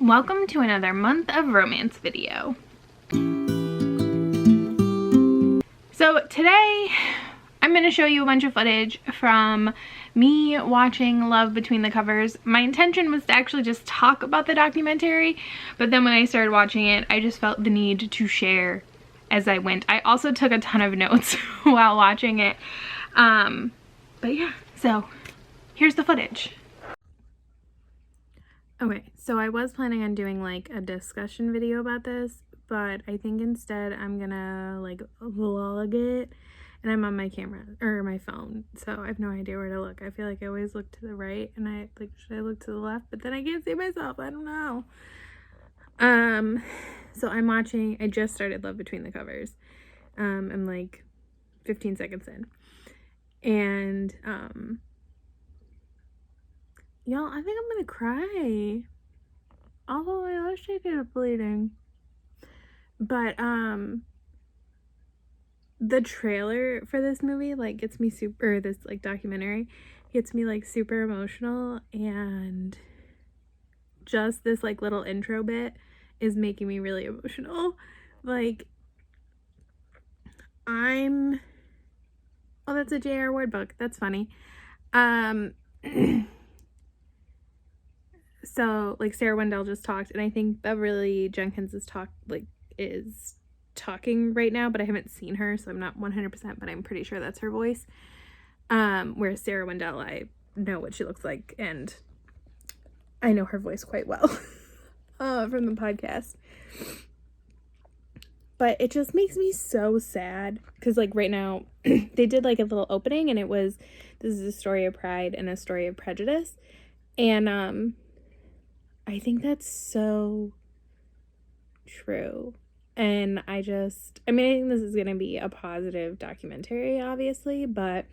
Welcome to another month of romance video. So today I'm going to show you a bunch of footage from me watching Love Between the Covers. My intention was to actually just talk about the documentary, but then when I started watching it, I just felt the need to share as I went. I also took a ton of notes while watching it. But yeah, so here's the footage. Okay, so I was planning on doing like a discussion video about this, but I think instead I'm gonna like vlog it, and I'm on my camera or my phone, so I have no idea where to look. I feel like I always look to the right, and I like, should I look to the left? But then I can't see myself. I don't know. So I just started Love Between the Covers. I'm like 15 seconds in, and y'all, I think I'm gonna cry. Although I wish I could have bleeding. But the trailer for this movie like gets me super, or this like documentary gets me like super emotional, and just this like little intro bit is making me really emotional. Like oh, that's a J.R. Ward book. That's funny. So like Sarah Wendell just talked, and I think Beverly Jenkins is talking right now, but I haven't seen her, so I'm not 100%, but I'm pretty sure that's her voice. Whereas Sarah Wendell, I know what she looks like, and I know her voice quite well from the podcast. But it just makes me so sad, because like right now they did like a little opening, and this is a story of pride and a story of prejudice, and I think that's so true. And I think this is going to be a positive documentary, obviously, but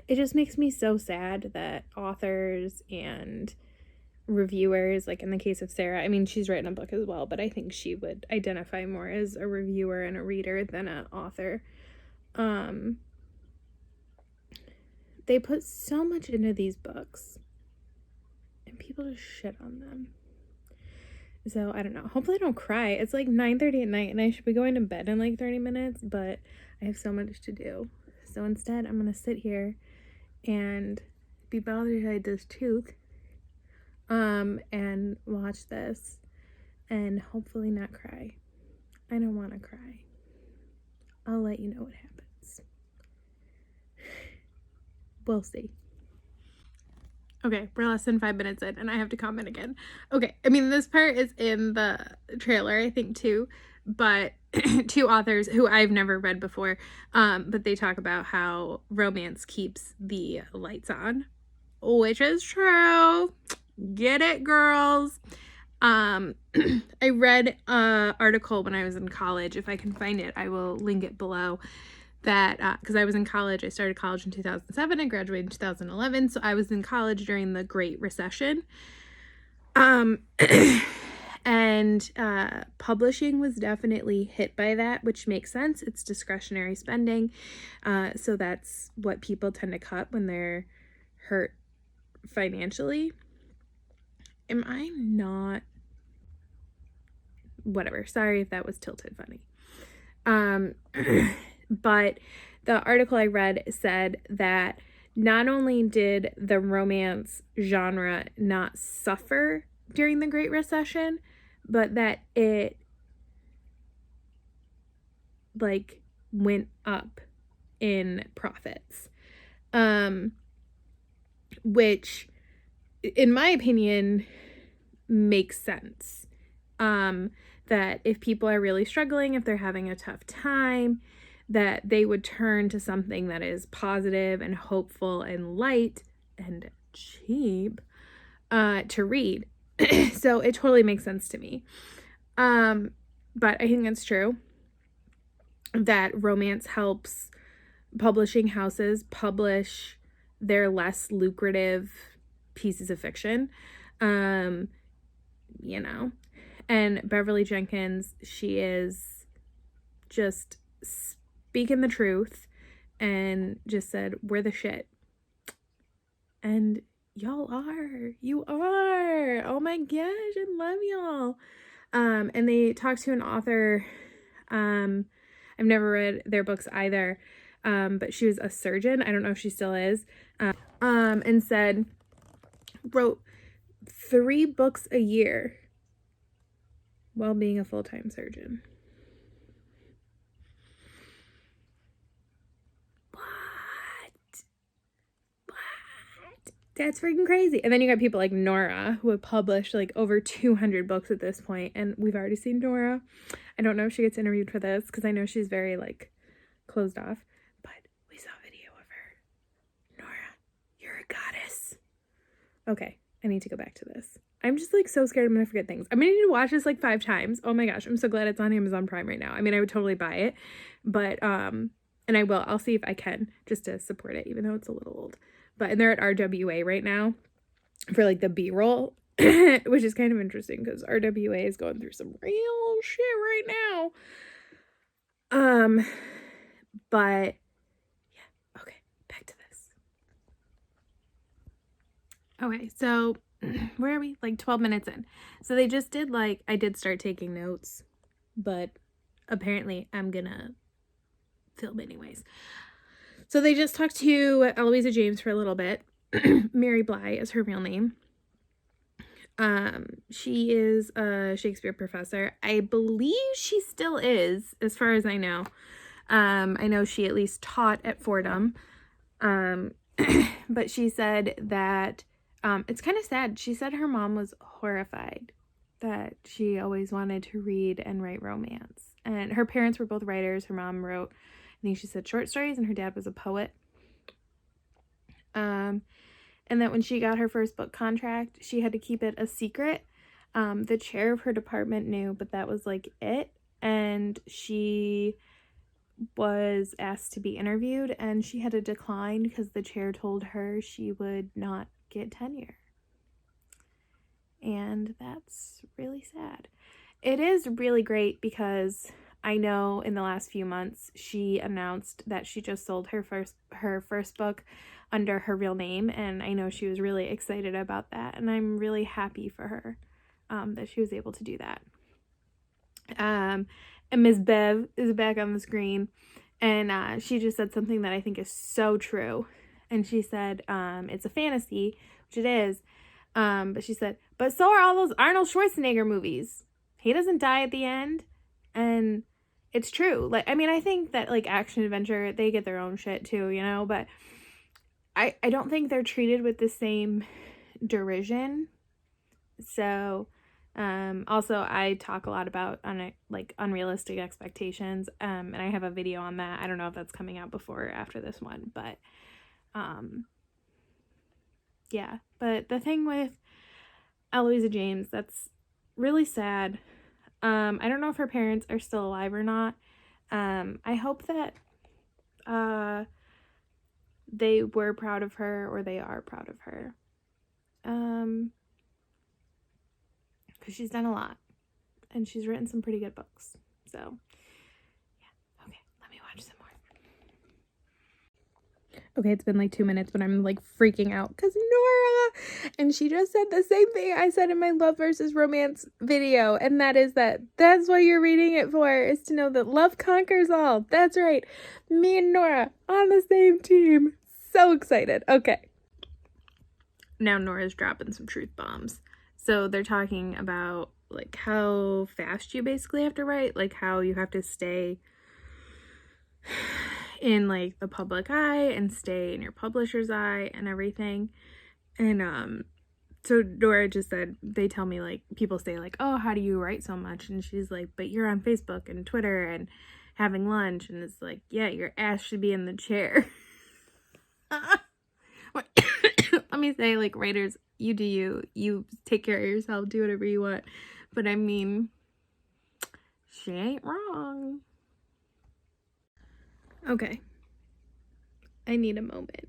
it just makes me so sad that authors and reviewers, like in the case of Sarah, I mean, she's written a book as well, but I think she would identify more as a reviewer and a reader than an author. They put so much into these books, and people just shit on them. So I don't know. Hopefully I don't cry. It's like 9:30 at night, and I should be going to bed in like 30 minutes, but I have so much to do. So instead, I'm gonna sit here and be bothered by this tooth, and watch this, and hopefully not cry. I don't want to cry. I'll let you know what happens. We'll see. Okay, we're less than 5 minutes in, and I have to comment again. Okay, I mean, this part is in the trailer, I think, too, but two authors who I've never read before, but they talk about how romance keeps the lights on, which is true. Get it, girls. I read an article when I was in college. If I can find it, I will link it below. That because I was in college, I started college in 2007, I graduated in 2011, so I was in college during the Great Recession, and publishing was definitely hit by that, which makes sense. It's discretionary spending, so that's what people tend to cut when they're hurt financially. Am I not? Whatever, sorry if that was tilted funny. But the article I read said that not only did the romance genre not suffer during the Great Recession, but that it like went up in profits, which in my opinion makes sense. That if people are really struggling, if they're having a tough time, that they would turn to something that is positive and hopeful and light and cheap to read. So it totally makes sense to me. But I think it's true that romance helps publishing houses publish their less lucrative pieces of fiction. And Beverly Jenkins, she is just speaking the truth and just said, we're the shit. And you are. my gosh, I love y'all. And they talked to an author. I've never read their books either. But she was a surgeon. I don't know if she still is. And wrote 3 books a year while being a full-time surgeon. What? That's freaking crazy. And then you got people like Nora, who have published like over 200 books at this point, and we've already seen Nora. I don't know if she gets interviewed for this because I know she's very like closed off, but we saw a video of her. Nora, you're a goddess. Okay, I need to go back to this. I'm just like so scared I'm gonna forget things. I'm gonna need to watch this like 5 times. Oh my gosh, I'm so glad it's on Amazon Prime right now. I mean, I would totally buy it, but and I will. I'll see if I can just to support it, even though it's a little old. But and they're at RWA right now for like the B-roll, which is kind of interesting because RWA is going through some real shit right now. But yeah, okay, back to this. Okay, so where are we? Like 12 minutes in. So they just did like, I did start taking notes, but apparently I'm gonna film anyways. So they just talked to Eloisa James for a little bit. Mary Bly is her real name. She is a Shakespeare professor. I believe she still is, as far as I know. I know she at least taught at Fordham. But she said that it's kind of sad. She said her mom was horrified that she always wanted to read and write romance. And her parents were both writers. Her mom wrote, I think she said short stories, and her dad was a poet. And that when she got her first book contract, she had to keep it a secret. The chair of her department knew, but that was like it. And she was asked to be interviewed, and she had to decline because the chair told her she would not get tenure. And that's really sad. It is really great because I know in the last few months she announced that she just sold her first book under her real name, and I know she was really excited about that, and I'm really happy for her that she was able to do that. And Ms. Bev is back on the screen, and she just said something that I think is so true. And she said it's a fantasy, which it is, but she said, but so are all those Arnold Schwarzenegger movies. He doesn't die at the end, and it's true. Like, I mean, I think that like action adventure, they get their own shit too, you know, but I don't think they're treated with the same derision. So also I talk a lot about like unrealistic expectations, and I have a video on that. I don't know if that's coming out before or after this one, but yeah. But the thing with Eloisa James, that's really sad. I don't know if her parents are still alive or not. I hope that they were proud of her, or they are proud of her. Because she's done a lot, and she's written some pretty good books. So, yeah. Okay, let me watch some more. Okay, it's been like 2 minutes, but I'm like freaking out because Nora, and she just said the same thing I said in my love versus romance video, and that is that's what you're reading it for, is to know that love conquers all. That's right. Me and Nora on the same team. So excited. Okay. Now Nora's dropping some truth bombs. So they're talking about like how fast you basically have to write, like how you have to stay in like the public eye and stay in your publisher's eye and everything. And so Nora just said, they tell me like people say like, oh, how do you write so much? And she's like, but you're on Facebook and Twitter and having lunch, and it's like, yeah, your ass should be in the chair. Let me say, like, writers, you do you take care of yourself, do whatever you want, but I mean, she ain't wrong. Okay, I need a moment.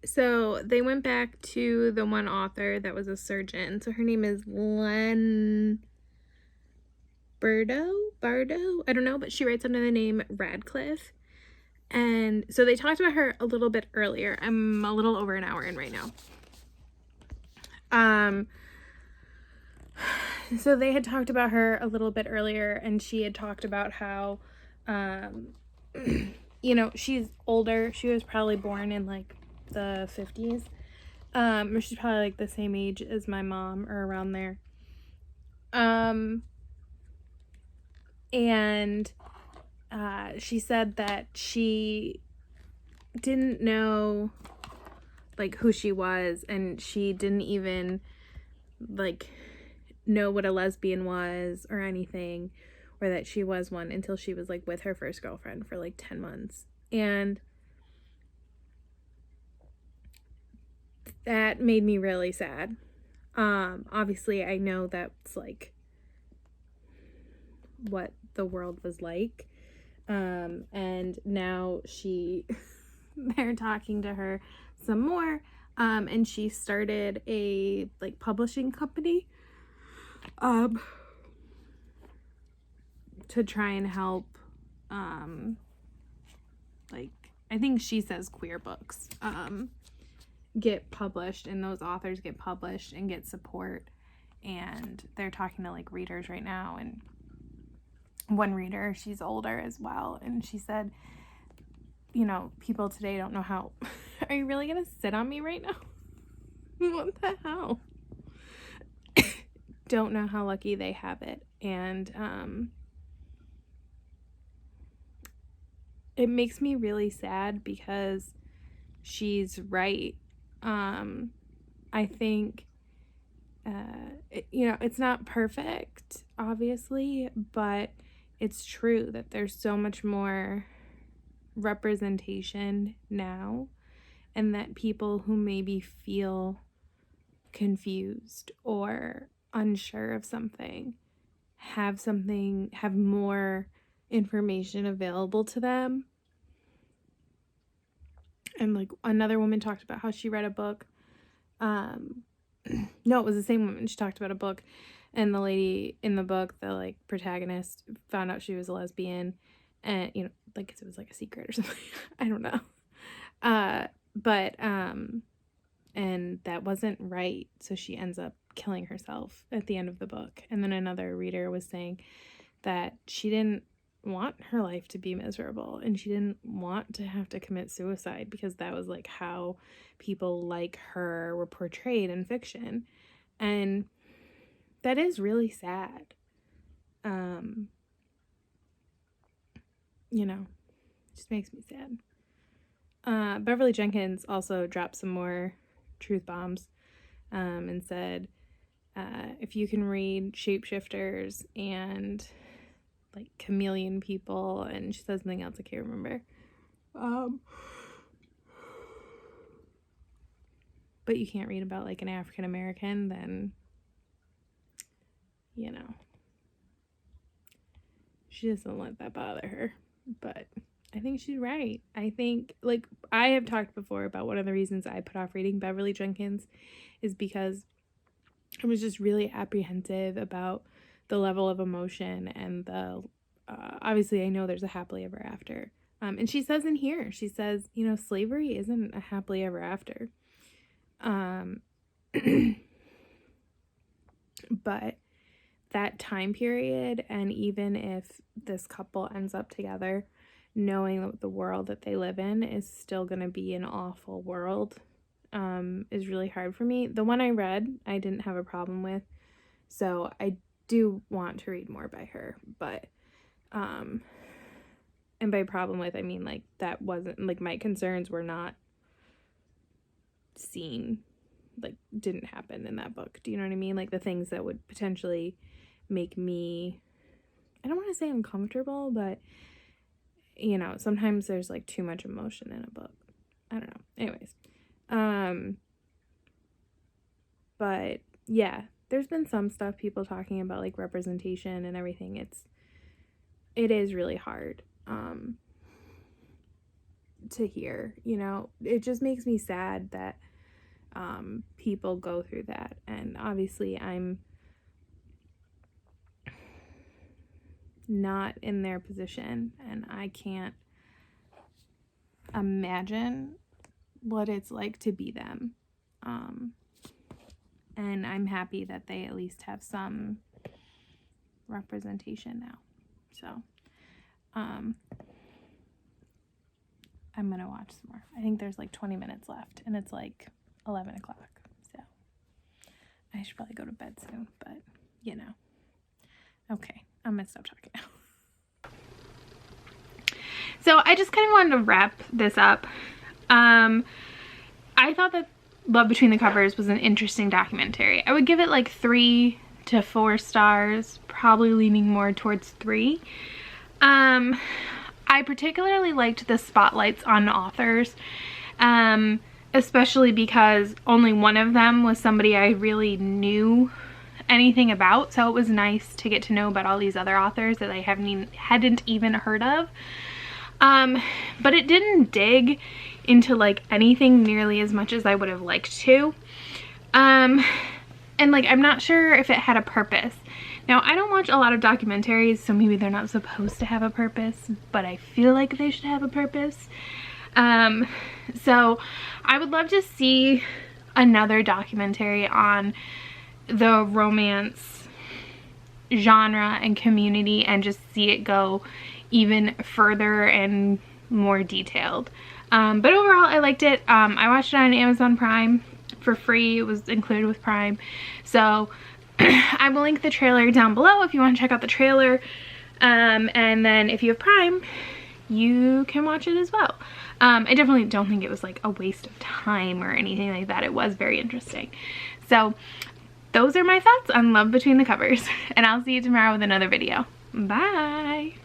So they went back to the one author that was a surgeon. So her name is Len Bardo, I don't know, but she writes under the name Radcliffe. And so they talked about her a little bit earlier. I'm a little over an hour in right now. so they had talked about her a little bit earlier, and she had talked about how, you know, she's older. She was probably born in like the 50s. Or she's probably like the same age as my mom or around there. And she said that she didn't know like who she was, and she didn't even like know what a lesbian was or anything, or that she was one until she was like with her first girlfriend for like 10 months. And that made me really sad. Obviously I know that's like what the world was like. And now they're talking to her some more. And she started a like publishing company, to try and help, like, I think she says queer books, get published, and those authors get published and get support. And they're talking to like readers right now, and one reader, she's older as well, and she said, you know, people today don't know how are you really gonna sit on me right now? What the hell? Don't know how lucky they have it. And it makes me really sad because she's right. I think, you know, it's not perfect, obviously, but it's true that there's so much more representation now, and that people who maybe feel confused or unsure of something have more information available to them. And like another woman talked about how she read a book, no, it was the same woman. She talked about a book, and the lady in the book, the like protagonist, found out she was a lesbian, and you know, like it was like a secret or something. I don't know. But and that wasn't right, so she ends up killing herself at the end of the book. And then another reader was saying that she didn't want her life to be miserable, and she didn't want to have to commit suicide, because that was like how people like her were portrayed in fiction. And that is really sad. You know, it just makes me sad. Beverly Jenkins also dropped some more truth bombs, and said, if you can read shapeshifters and like chameleon people, and she says something else I can't remember, but you can't read about like an African American, then, you know, she doesn't let that bother her. But I think she's right. I think, like, I have talked before about one of the reasons I put off reading Beverly Jenkins is because I was just really apprehensive about the level of emotion and the, obviously I know there's a happily ever after. And she says in here, she says, you know, slavery isn't a happily ever after. But that time period, and even if this couple ends up together, knowing that the world that they live in is still going to be an awful world, is really hard for me. The one I read, I didn't have a problem with, so I do want to read more by her. But and by problem with, I mean like that wasn't like my concerns were not seen, like didn't happen in that book. Do you know what I mean? Like the things that would potentially make me, I don't want to say uncomfortable, but you know, sometimes there's like too much emotion in a book. I don't know. Anyways, but yeah, there's been some stuff, people talking about like representation and everything. It is really hard to hear, you know. It just makes me sad that people go through that. And obviously I'm not in their position, and I can't imagine what it's like to be them. And I'm happy that they at least have some representation now. So, I'm gonna watch some more. I think there's like 20 minutes left, and it's like 11 o'clock, so I should probably go to bed soon, but you know. Okay, I'm gonna stop talking now. So I just kind of wanted to wrap this up. I thought that Love Between the Covers was an interesting documentary. I would give it like 3 to 4 stars, probably leaning more towards 3. I particularly liked the spotlights on authors, especially because only one of them was somebody I really knew anything about, so it was nice to get to know about all these other authors that I hadn't even heard of. But it didn't dig into like anything nearly as much as I would have liked to. And like, I'm not sure if it had a purpose. Now, I don't watch a lot of documentaries, so maybe they're not supposed to have a purpose, but I feel like they should have a purpose. So I would love to see another documentary on the romance genre and community and just see it go even further and more detailed. But overall, I liked it. I watched it on Amazon Prime for free. It was included with Prime. So I will link the trailer down below if you want to check out the trailer. And then if you have Prime, you can watch it as well. I definitely don't think it was like a waste of time or anything like that. It was very interesting. So those are my thoughts on Love Between the Covers, and I'll see you tomorrow with another video. Bye!